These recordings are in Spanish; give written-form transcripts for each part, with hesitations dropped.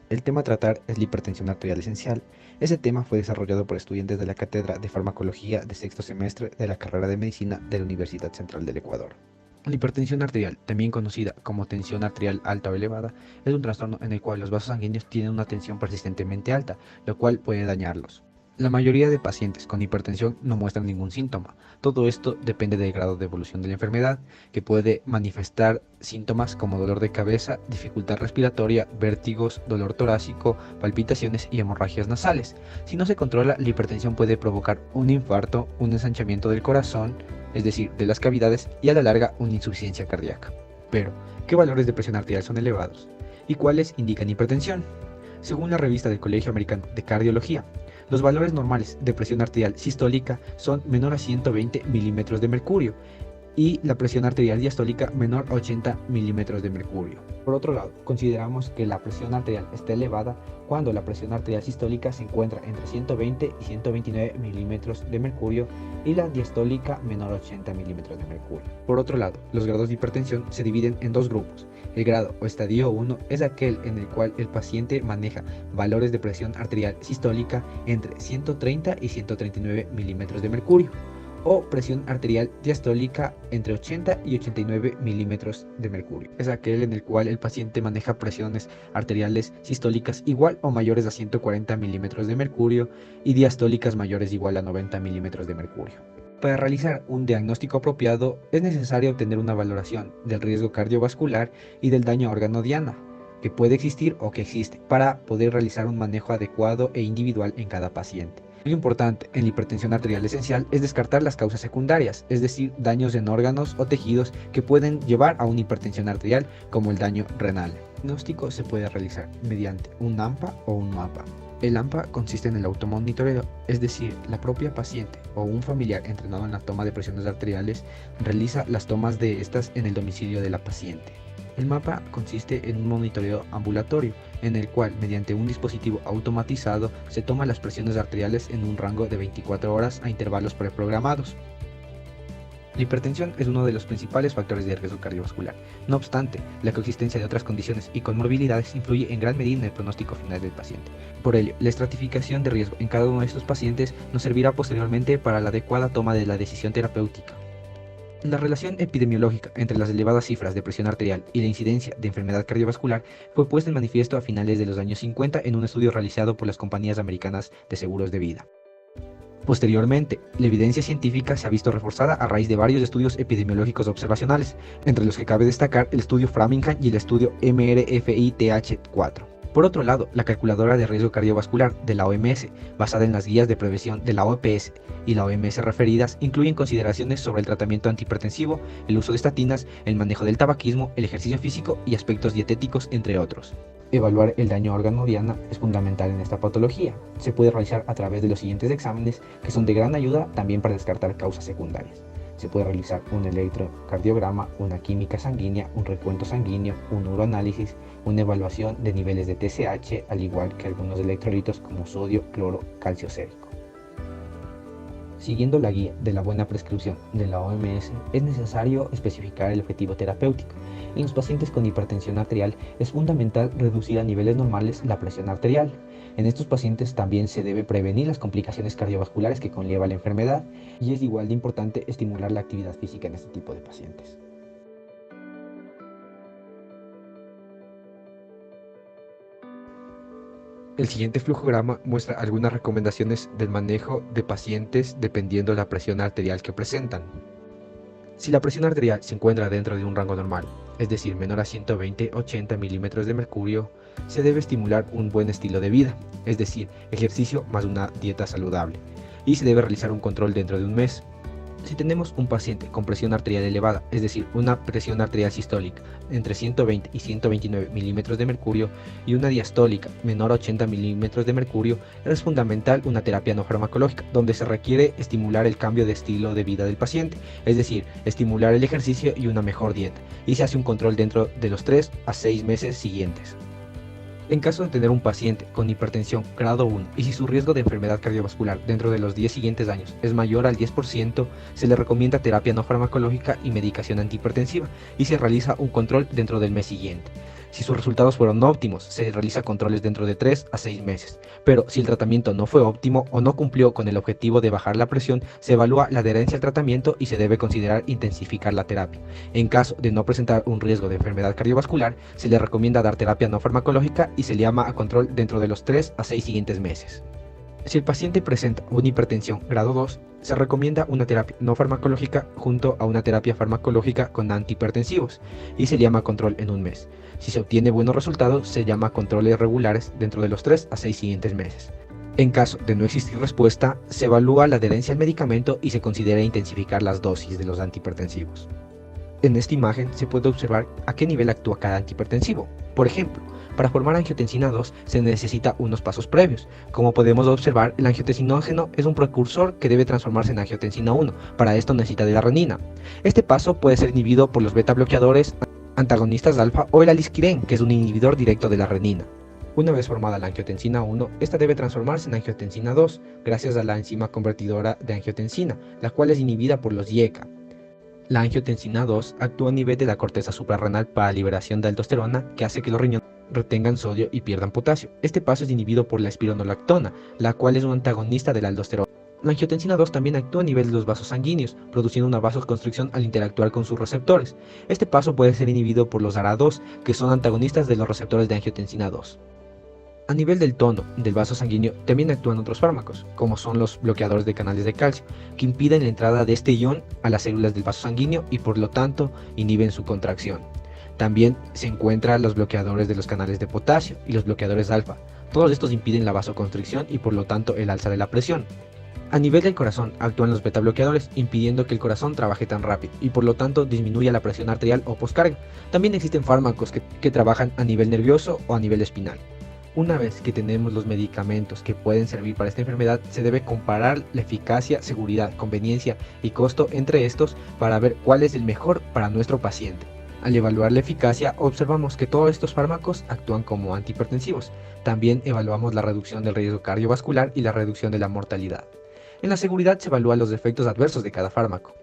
El tema a tratar es la hipertensión arterial esencial. Ese tema fue desarrollado por estudiantes de la Cátedra de Farmacología de sexto semestre de la carrera de Medicina de la Universidad Central del Ecuador. La hipertensión arterial, también conocida como tensión arterial alta o elevada, es un trastorno en el cual los vasos sanguíneos tienen una tensión persistentemente alta, lo cual puede dañarlos. La mayoría de pacientes con hipertensión no muestran ningún síntoma. Todo esto depende del grado de evolución de la enfermedad, que puede manifestar síntomas como dolor de cabeza, dificultad respiratoria, vértigos, dolor torácico, palpitaciones y hemorragias nasales. Si no se controla, la hipertensión puede provocar un infarto, un ensanchamiento del corazón, es decir, de las cavidades, y a la larga una insuficiencia cardíaca. Pero, ¿qué valores de presión arterial son elevados? ¿Y cuáles indican hipertensión? Según la revista del Colegio Americano de Cardiología, los valores normales de presión arterial sistólica son menor a 120 milímetros de mercurio y la presión arterial diastólica menor a 80 milímetros de mercurio. Por otro lado, consideramos que la presión arterial está elevada cuando la presión arterial sistólica se encuentra entre 120 y 129 milímetros de mercurio y la diastólica menor a 80 milímetros de mercurio. Por otro lado, los grados de hipertensión se dividen en dos grupos. El grado o estadio 1 es aquel en el cual el paciente maneja valores de presión arterial sistólica entre 130 y 139 milímetros de mercurio, o presión arterial diastólica entre 80 y 89 milímetros de mercurio. Es aquel en el cual el paciente maneja presiones arteriales sistólicas igual o mayores a 140 milímetros de mercurio y diastólicas mayores igual a 90 milímetros de mercurio. Para realizar un diagnóstico apropiado es necesario obtener una valoración del riesgo cardiovascular y del daño a órgano diana, que puede existir o que existe, para poder realizar un manejo adecuado e individual en cada paciente. Lo importante en la hipertensión arterial esencial es descartar las causas secundarias, es decir, daños en órganos o tejidos que pueden llevar a una hipertensión arterial, como el daño renal. El diagnóstico se puede realizar mediante un AMPA o un MAPA. El AMPA consiste en el automonitoreo, es decir, la propia paciente o un familiar entrenado en la toma de presiones arteriales realiza las tomas de estas en el domicilio de la paciente. El MAPA consiste en un monitoreo ambulatorio, en el cual, mediante un dispositivo automatizado, se toman las presiones arteriales en un rango de 24 horas a intervalos preprogramados. La hipertensión es uno de los principales factores de riesgo cardiovascular. No obstante, la coexistencia de otras condiciones y comorbilidades influye en gran medida en el pronóstico final del paciente. Por ello, la estratificación de riesgo en cada uno de estos pacientes nos servirá posteriormente para la adecuada toma de la decisión terapéutica. La relación epidemiológica entre las elevadas cifras de presión arterial y la incidencia de enfermedad cardiovascular fue puesta en manifiesto a finales de los años 50 en un estudio realizado por las compañías americanas de seguros de vida. Posteriormente, la evidencia científica se ha visto reforzada a raíz de varios estudios epidemiológicos observacionales, entre los que cabe destacar el estudio Framingham y el estudio MRFI-TH4. Por otro lado, la calculadora de riesgo cardiovascular de la OMS, basada en las guías de prevención de la OPS y la OMS referidas, incluyen consideraciones sobre el tratamiento antihipertensivo, el uso de estatinas, el manejo del tabaquismo, el ejercicio físico y aspectos dietéticos, entre otros. Evaluar el daño a órgano diana es fundamental en esta patología. Se puede realizar a través de los siguientes exámenes, que son de gran ayuda también para descartar causas secundarias. Se puede realizar un electrocardiograma, una química sanguínea, un recuento sanguíneo, un uroanálisis, una evaluación de niveles de TSH, al igual que algunos electrolitos como sodio, cloro, calcio sérico. Siguiendo la guía de la buena prescripción de la OMS, es necesario especificar el objetivo terapéutico. En los pacientes con hipertensión arterial es fundamental reducir a niveles normales la presión arterial. En estos pacientes también se debe prevenir las complicaciones cardiovasculares que conlleva la enfermedad, y es igual de importante estimular la actividad física en este tipo de pacientes. El siguiente flujograma muestra algunas recomendaciones del manejo de pacientes dependiendo de la presión arterial que presentan. Si la presión arterial se encuentra dentro de un rango normal, es decir, menor a 120-80 milímetros de mercurio, se debe estimular un buen estilo de vida, es decir, ejercicio más una dieta saludable, y se debe realizar un control dentro de un mes. Si tenemos un paciente con presión arterial elevada, es decir, una presión arterial sistólica entre 120 y 129 milímetros de mercurio y una diastólica menor a 80 milímetros de mercurio, es fundamental una terapia no farmacológica, donde se requiere estimular el cambio de estilo de vida del paciente, es decir, estimular el ejercicio y una mejor dieta, y se hace un control dentro de los 3 a 6 meses siguientes. En caso de tener un paciente con hipertensión grado 1 y si su riesgo de enfermedad cardiovascular dentro de los 10 siguientes años es mayor al 10%, se le recomienda terapia no farmacológica y medicación antihipertensiva y se realiza un control dentro del mes siguiente. Si sus resultados fueron óptimos, se realiza controles dentro de 3 a 6 meses. Pero si el tratamiento no fue óptimo o no cumplió con el objetivo de bajar la presión, se evalúa la adherencia al tratamiento y se debe considerar intensificar la terapia. En caso de no presentar un riesgo de enfermedad cardiovascular, se le recomienda dar terapia no farmacológica y se le llama a control dentro de los 3 a 6 siguientes meses. Si el paciente presenta una hipertensión grado 2, se recomienda una terapia no farmacológica junto a una terapia farmacológica con antihipertensivos y se llama control en un mes. Si se obtiene buenos resultados, se llama controles regulares dentro de los 3 a 6 siguientes meses. En caso de no existir respuesta, se evalúa la adherencia al medicamento y se considera intensificar las dosis de los antihipertensivos. En esta imagen se puede observar a qué nivel actúa cada antihipertensivo. Por ejemplo, para formar angiotensina 2 se necesita unos pasos previos. Como podemos observar, el angiotensinógeno es un precursor que debe transformarse en angiotensina 1. Para esto necesita de la renina. Este paso puede ser inhibido por los beta bloqueadores, antagonistas de alfa o el alisquiren, que es un inhibidor directo de la renina. Una vez formada la angiotensina 1, esta debe transformarse en angiotensina 2 gracias a la enzima convertidora de angiotensina, la cual es inhibida por los IECA. La angiotensina 2 actúa a nivel de la corteza suprarrenal para liberación de aldosterona, que hace que los riñones retengan sodio y pierdan potasio. Este paso es inhibido por la espironolactona, la cual es un antagonista de la aldosterona. La angiotensina 2 también actúa a nivel de los vasos sanguíneos, produciendo una vasoconstricción al interactuar con sus receptores. Este paso puede ser inhibido por los ARA2, que son antagonistas de los receptores de angiotensina 2. A nivel del tono del vaso sanguíneo también actúan otros fármacos, como son los bloqueadores de canales de calcio, que impiden la entrada de este ion a las células del vaso sanguíneo y por lo tanto inhiben su contracción. También se encuentran los bloqueadores de los canales de potasio y los bloqueadores alfa. Todos estos impiden la vasoconstricción y por lo tanto el alza de la presión. A nivel del corazón actúan los beta bloqueadores, impidiendo que el corazón trabaje tan rápido y por lo tanto disminuya la presión arterial o postcarga. También existen fármacos que trabajan a nivel nervioso o a nivel espinal. Una vez que tenemos los medicamentos que pueden servir para esta enfermedad, se debe comparar la eficacia, seguridad, conveniencia y costo entre estos para ver cuál es el mejor para nuestro paciente. Al evaluar la eficacia, observamos que todos estos fármacos actúan como antihipertensivos. También evaluamos la reducción del riesgo cardiovascular y la reducción de la mortalidad. En la seguridad se evalúan los efectos adversos de cada fármaco.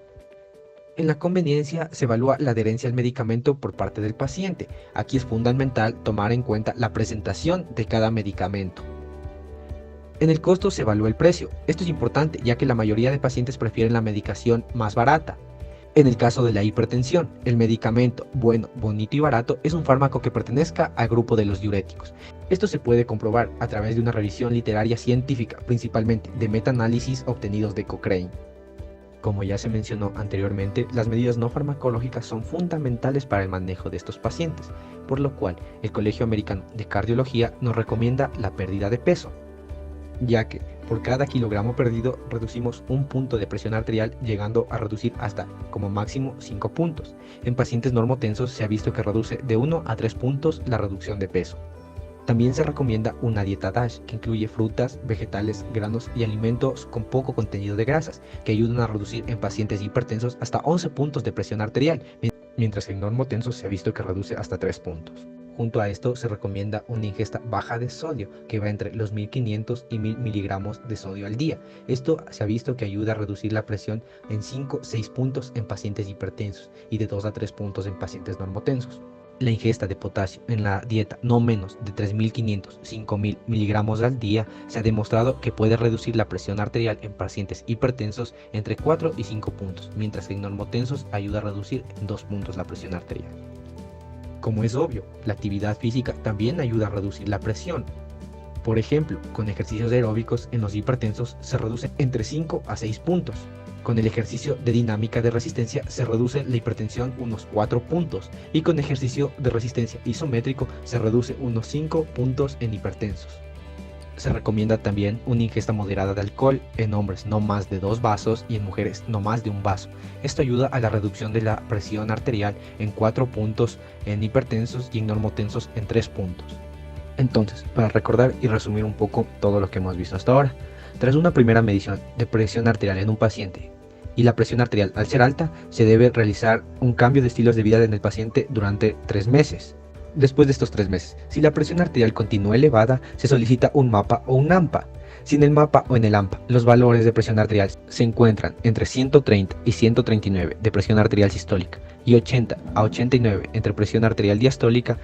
En la conveniencia se evalúa la adherencia al medicamento por parte del paciente. Aquí es fundamental tomar en cuenta la presentación de cada medicamento. En el costo se evalúa el precio. Esto es importante ya que la mayoría de pacientes prefieren la medicación más barata. En el caso de la hipertensión, el medicamento bueno, bonito y barato es un fármaco que pertenezca al grupo de los diuréticos. Esto se puede comprobar a través de una revisión literaria científica, principalmente de metaanálisis obtenidos de Cochrane. Como ya se mencionó anteriormente, las medidas no farmacológicas son fundamentales para el manejo de estos pacientes, por lo cual el Colegio Americano de Cardiología nos recomienda la pérdida de peso, ya que por cada kilogramo perdido reducimos un punto de presión arterial, llegando a reducir hasta como máximo 5 puntos. En pacientes normotensos se ha visto que reduce de 1 a 3 puntos la reducción de peso. También se recomienda una dieta DASH que incluye frutas, vegetales, granos y alimentos con poco contenido de grasas, que ayudan a reducir en pacientes hipertensos hasta 11 puntos de presión arterial, mientras que en normotensos se ha visto que reduce hasta 3 puntos. Junto a esto se recomienda una ingesta baja de sodio, que va entre los 1500 y 1000 miligramos de sodio al día. Esto se ha visto que ayuda a reducir la presión en 5-6 puntos en pacientes hipertensos y de 2 a 3 puntos en pacientes normotensos. La ingesta de potasio en la dieta no menos de 3500-5000 miligramos al día se ha demostrado que puede reducir la presión arterial en pacientes hipertensos entre 4 y 5 puntos, mientras que en normotensos ayuda a reducir en 2 puntos la presión arterial. Como es obvio, la actividad física también ayuda a reducir la presión. Por ejemplo, con ejercicios aeróbicos en los hipertensos se reduce entre 5 a 6 puntos. Con el ejercicio de dinámica de resistencia se reduce la hipertensión unos 4 puntos y con ejercicio de resistencia isométrico se reduce unos 5 puntos en hipertensos. Se recomienda también una ingesta moderada de alcohol en hombres no más de 2 vasos y en mujeres no más de 1 vaso. Esto ayuda a la reducción de la presión arterial en 4 puntos en hipertensos y en normotensos en 3 puntos. Entonces, para recordar y resumir un poco todo lo que hemos visto hasta ahora, tras una primera medición de presión arterial en un paciente y la presión arterial al ser alta, se debe realizar un cambio de estilos de vida en el paciente durante 3 meses. Después de estos 3 meses, si la presión arterial continúa elevada, se solicita un MAPA o un AMPA. Si en el MAPA o en el AMPA los valores de presión arterial se encuentran entre 130 y 139 de presión arterial sistólica y 80 a 89 entre presión arterial diastólica,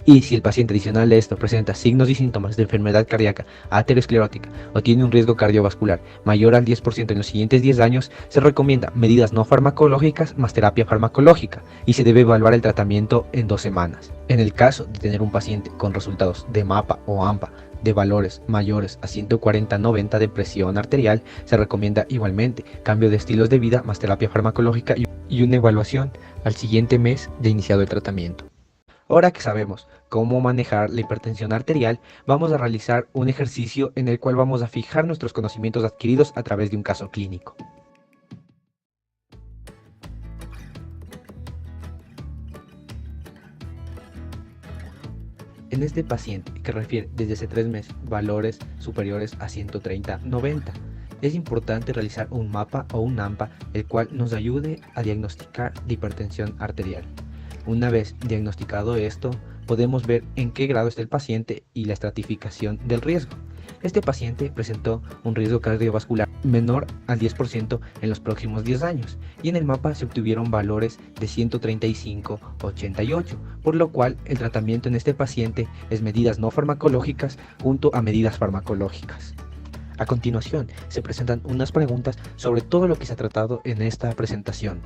y si el paciente adicional a esto presenta signos y síntomas de enfermedad cardíaca aterosclerótica o tiene un riesgo cardiovascular mayor al 10% en los siguientes 10 años, se recomienda medidas no farmacológicas más terapia farmacológica y se debe evaluar el tratamiento en 2 semanas. En el caso de tener un paciente con resultados de MAPA o AMPA de valores mayores a 140-90 de presión arterial, se recomienda igualmente cambio de estilos de vida más terapia farmacológica y una evaluación al siguiente mes de iniciado el tratamiento. Ahora que sabemos cómo manejar la hipertensión arterial, vamos a realizar un ejercicio en el cual vamos a fijar nuestros conocimientos adquiridos a través de un caso clínico. En este paciente, que refiere desde hace 3 meses valores superiores a 130-90, es importante realizar un MAPA o un AMPA, el cual nos ayude a diagnosticar la hipertensión arterial. Una vez diagnosticado esto, podemos ver en qué grado está el paciente y la estratificación del riesgo. Este paciente presentó un riesgo cardiovascular menor al 10% en los próximos 10 años y en el mapa se obtuvieron valores de 135-88, por lo cual el tratamiento en este paciente es medidas no farmacológicas junto a medidas farmacológicas. A continuación, se presentan unas preguntas sobre todo lo que se ha tratado en esta presentación.